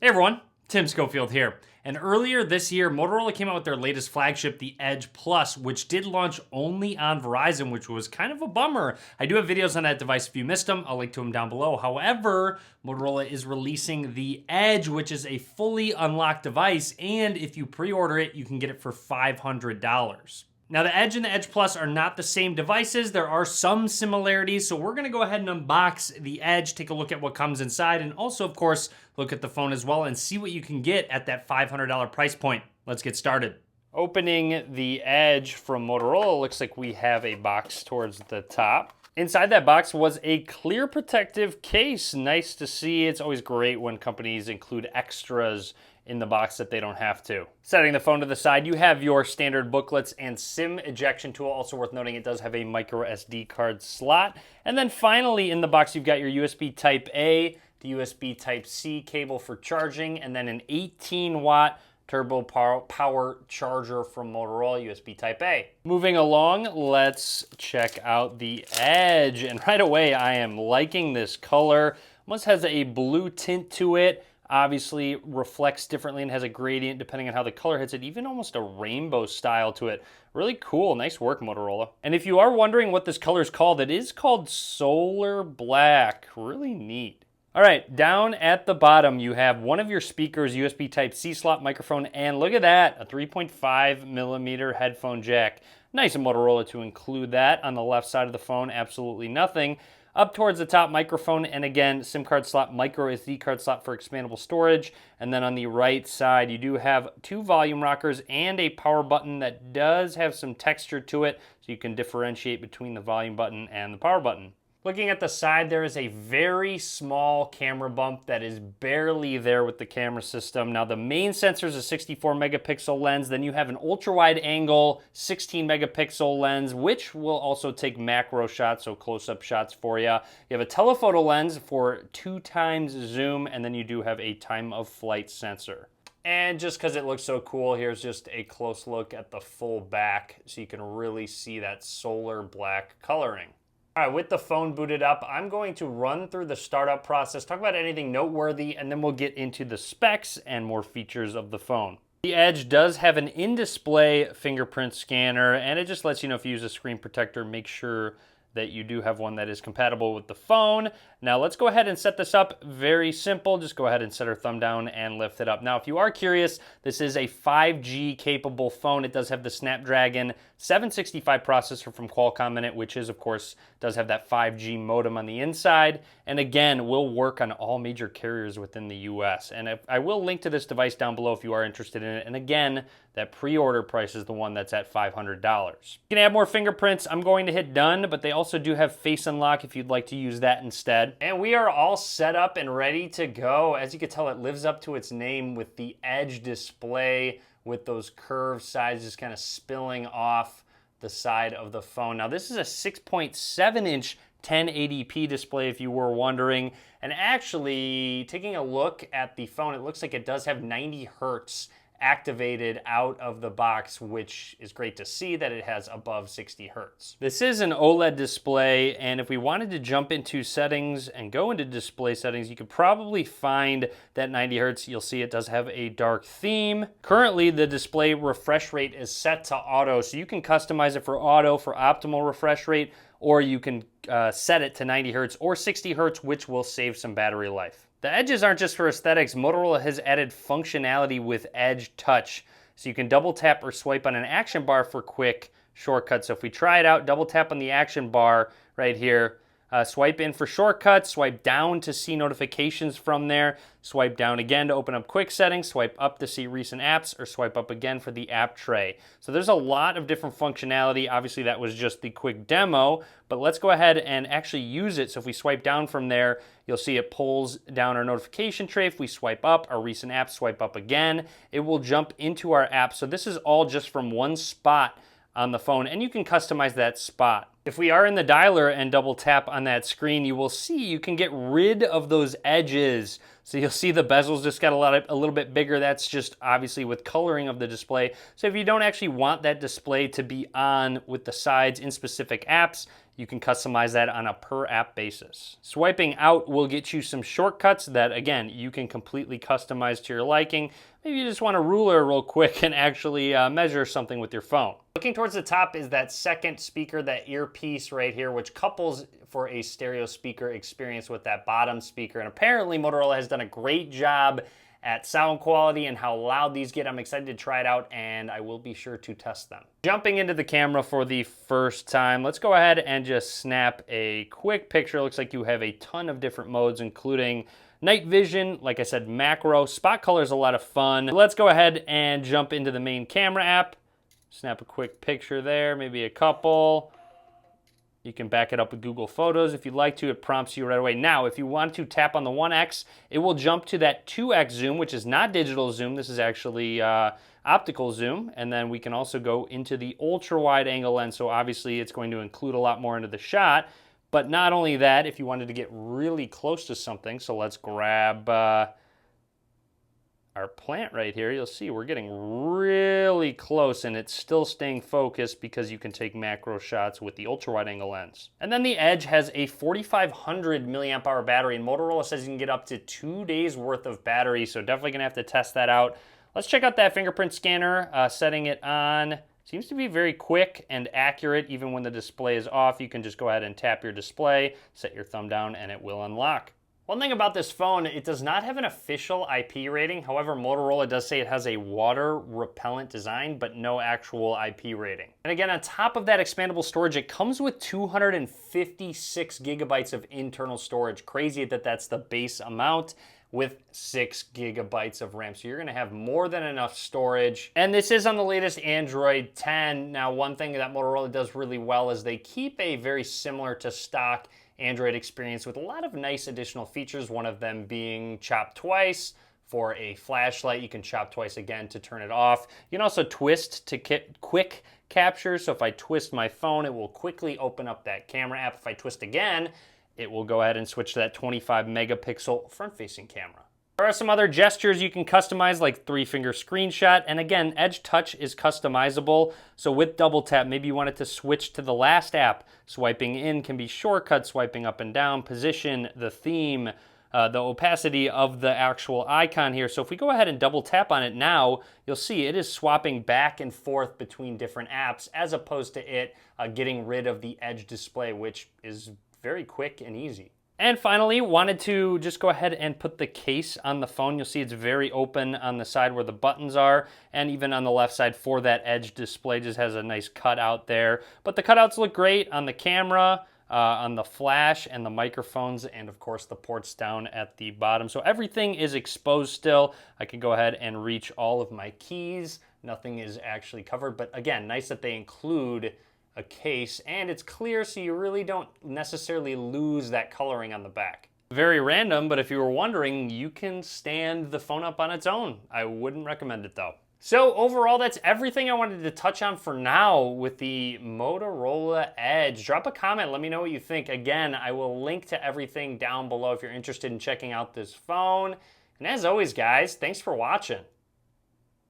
Hey everyone, Tim Schofield here. And earlier this year, Motorola came out with their latest flagship, the Edge Plus, which did launch only on Verizon, which was kind of a bummer. I do have videos on that device if you missed them. I'll link to them down below. However, Motorola is releasing the Edge, which is a fully unlocked device, and if you pre-order it, you can get it for $500. Now, the Edge and the Edge Plus are not the same devices. There are some similarities, so we're gonna go ahead and unbox the Edge, take a look at what comes inside, and also, of course, look at the phone as well and see what you can get at that $500 price point. Let's get started. Opening the Edge from Motorola, looks like we have a box towards the top. Inside that box was a clear protective case. Nice to see. It's always great when companies include extras in the box that they don't have to. Setting the phone to the side, you have your standard booklets and SIM ejection tool. Also worth noting, it does have a micro SD card slot. And then finally in the box, you've got your USB Type A, the USB Type C cable for charging, and then an 18-watt turbo power charger from Motorola, USB Type A. Moving along, let's check out the Edge. And right away, I am liking this color. Almost has a blue tint to it. Obviously reflects differently and has a gradient depending on how the color hits it, even almost a rainbow style to it. Really cool, nice work, Motorola. And if you are wondering what this color is called, it is called Solar Black. Really neat. All right, down at the bottom, you have one of your speakers, USB Type-C slot microphone, and look at that, a 3.5 millimeter headphone jack. Nice of Motorola to include that. On the left side of the phone, absolutely nothing. Up towards the top, microphone, and again, SIM card slot, micro SD card slot for expandable storage. And then on the right side, you do have two volume rockers and a power button that does have some texture to it, so you can differentiate between the volume button and the power button. Looking at the side, there is a very small camera bump that is barely there with the camera system. Now, the main sensor is a 64 megapixel lens. Then you have an ultra wide angle 16 megapixel lens, which will also take macro shots, so close-up shots for you. You have a telephoto lens for 2x zoom, and then you do have a time of flight sensor. And just because it looks so cool, here's just a close look at the full back so you can really see that solar black coloring. All right, with the phone booted up, I'm going to run through the startup process, talk about anything noteworthy, and then we'll get into the specs and more features of the phone. The Edge does have an in-display fingerprint scanner, and it just lets you know if you use a screen protector, make sure that you do have one that is compatible with the phone. Now let's go ahead and set this up. Very simple. Just go ahead and set our thumb down and lift it up. Now, if you are curious, this is a 5G capable phone. It does have the Snapdragon 765 processor from Qualcomm in it, which is, of course, does have that 5G modem on the inside. And again, will work on all major carriers within the US. And I will link to this device down below if you are interested in it. And again, that pre-order price is the one that's at $500. You can add more fingerprints. I'm going to hit done, but they also do have face unlock if you'd like to use that instead. And we are all set up and ready to go. As you can tell, it lives up to its name with the Edge display with those curved sides just kind of spilling off the side of the phone. Now, this is a 6.7 inch 1080p display if you were wondering. And actually, taking a look at the phone, it looks like it does have 90 hertz activated out of the box, which is great to see that it has above 60 hertz. This is an OLED display, and if we wanted to jump into settings and go into display settings, you could probably find that 90 hertz. You'll see it does have a dark theme. Currently, the display refresh rate is set to auto, so you can customize it for auto for optimal refresh rate, or you can set it to 90 hertz or 60 hertz, which will save some battery life. The Edges aren't just for aesthetics. Motorola has added functionality with Edge Touch. So you can double tap or swipe on an action bar for quick shortcuts. So if we try it out, double tap on the action bar right here, swipe in for shortcuts, swipe down to see notifications from there, swipe down again to open up quick settings, swipe up to see recent apps, or swipe up again for the app tray. So there's a lot of different functionality. Obviously that was just the quick demo, but let's go ahead and actually use it. So if we swipe down from there, you'll see it pulls down our notification tray. If we swipe up, our recent apps, swipe up again, it will jump into our app. So this is all just from one spot on the phone, and you can customize that spot. If we are in the dialer and double tap on that screen, you will see you can get rid of those edges. So you'll see the bezels just got a little bit bigger. That's just obviously with coloring of the display. So if you don't actually want that display to be on with the sides in specific apps, You can customize that on a per app basis. Swiping out will get you some shortcuts that, again, you can completely customize to your liking. Maybe you just want a ruler real quick and actually measure something with your phone. Looking towards the top is that second speaker, that earpiece right here, which couples for a stereo speaker experience with that bottom speaker. And apparently Motorola has done a great job at sound quality and how loud these get. I'm excited to try it out, and I will be sure to test them. Jumping into the camera for the first time, let's go ahead and just snap a quick picture. Looks like you have a ton of different modes, including night vision, like I said, macro. Spot color is a lot of fun. Let's go ahead and jump into the main camera app. Snap a quick picture there, maybe a couple. You can back it up with Google Photos if you'd like to. It prompts you right away. Now, if you want to tap on the 1x, it will jump to that 2x zoom, which is not digital zoom. This is actually optical zoom. And then we can also go into the ultra wide angle lens. So obviously it's going to include a lot more into the shot. But not only that, if you wanted to get really close to something, so let's grab our plant right here, you'll see we're getting really close and it's still staying focused because you can take macro shots with the ultra wide angle lens. And then the Edge has a 4,500 milliamp hour battery, and Motorola says you can get up to 2 days worth of battery, so definitely gonna have to test that out. Let's check out that fingerprint scanner, setting it on. Seems to be very quick and accurate. Even when the display is off, you can just go ahead and tap your display, set your thumb down, and it will unlock. One thing about this phone, it does not have an official IP rating. However, Motorola does say it has a water repellent design, but no actual IP rating. And again, on top of that expandable storage, it comes with 256 gigabytes of internal storage. Crazy that that's the base amount, with 6 gigabytes of RAM. So you're gonna have more than enough storage. And this is on the latest Android 10. Now, one thing that Motorola does really well is they keep a very similar to stock Android experience with a lot of nice additional features, one of them being chop twice. For a flashlight, you can chop twice again to turn it off. You can also twist to quick capture. So if I twist my phone, it will quickly open up that camera app. If I twist again, it will go ahead and switch to that 25 megapixel front-facing camera. There are some other gestures you can customize, like 3-finger screenshot. And again, Edge Touch is customizable. So with double tap, maybe you want it to switch to the last app. Swiping in can be shortcut, swiping up and down, position, the theme, the opacity of the actual icon here. So if we go ahead and double tap on it now, you'll see it is swapping back and forth between different apps, as opposed to it getting rid of the Edge display, which is very quick and easy. And finally, wanted to just go ahead and put the case on the phone. You'll see it's very open on the side where the buttons are, and even on the left side for that Edge display, just has a nice cutout there. But the cutouts look great on the camera, on the flash, and the microphones, and of course the ports down at the bottom. So everything is exposed still. I can go ahead and reach all of my keys. Nothing is actually covered, but again, nice that they include a case, and it's clear, so you really don't necessarily lose that coloring on the back. Very random, but if you were wondering, you can stand the phone up on its own. I wouldn't recommend it though. So overall, that's everything I wanted to touch on for now with the Motorola Edge. Drop a comment, let me know what you think. Again, I will link to everything down below if you're interested in checking out this phone. And as always, guys, thanks for watching.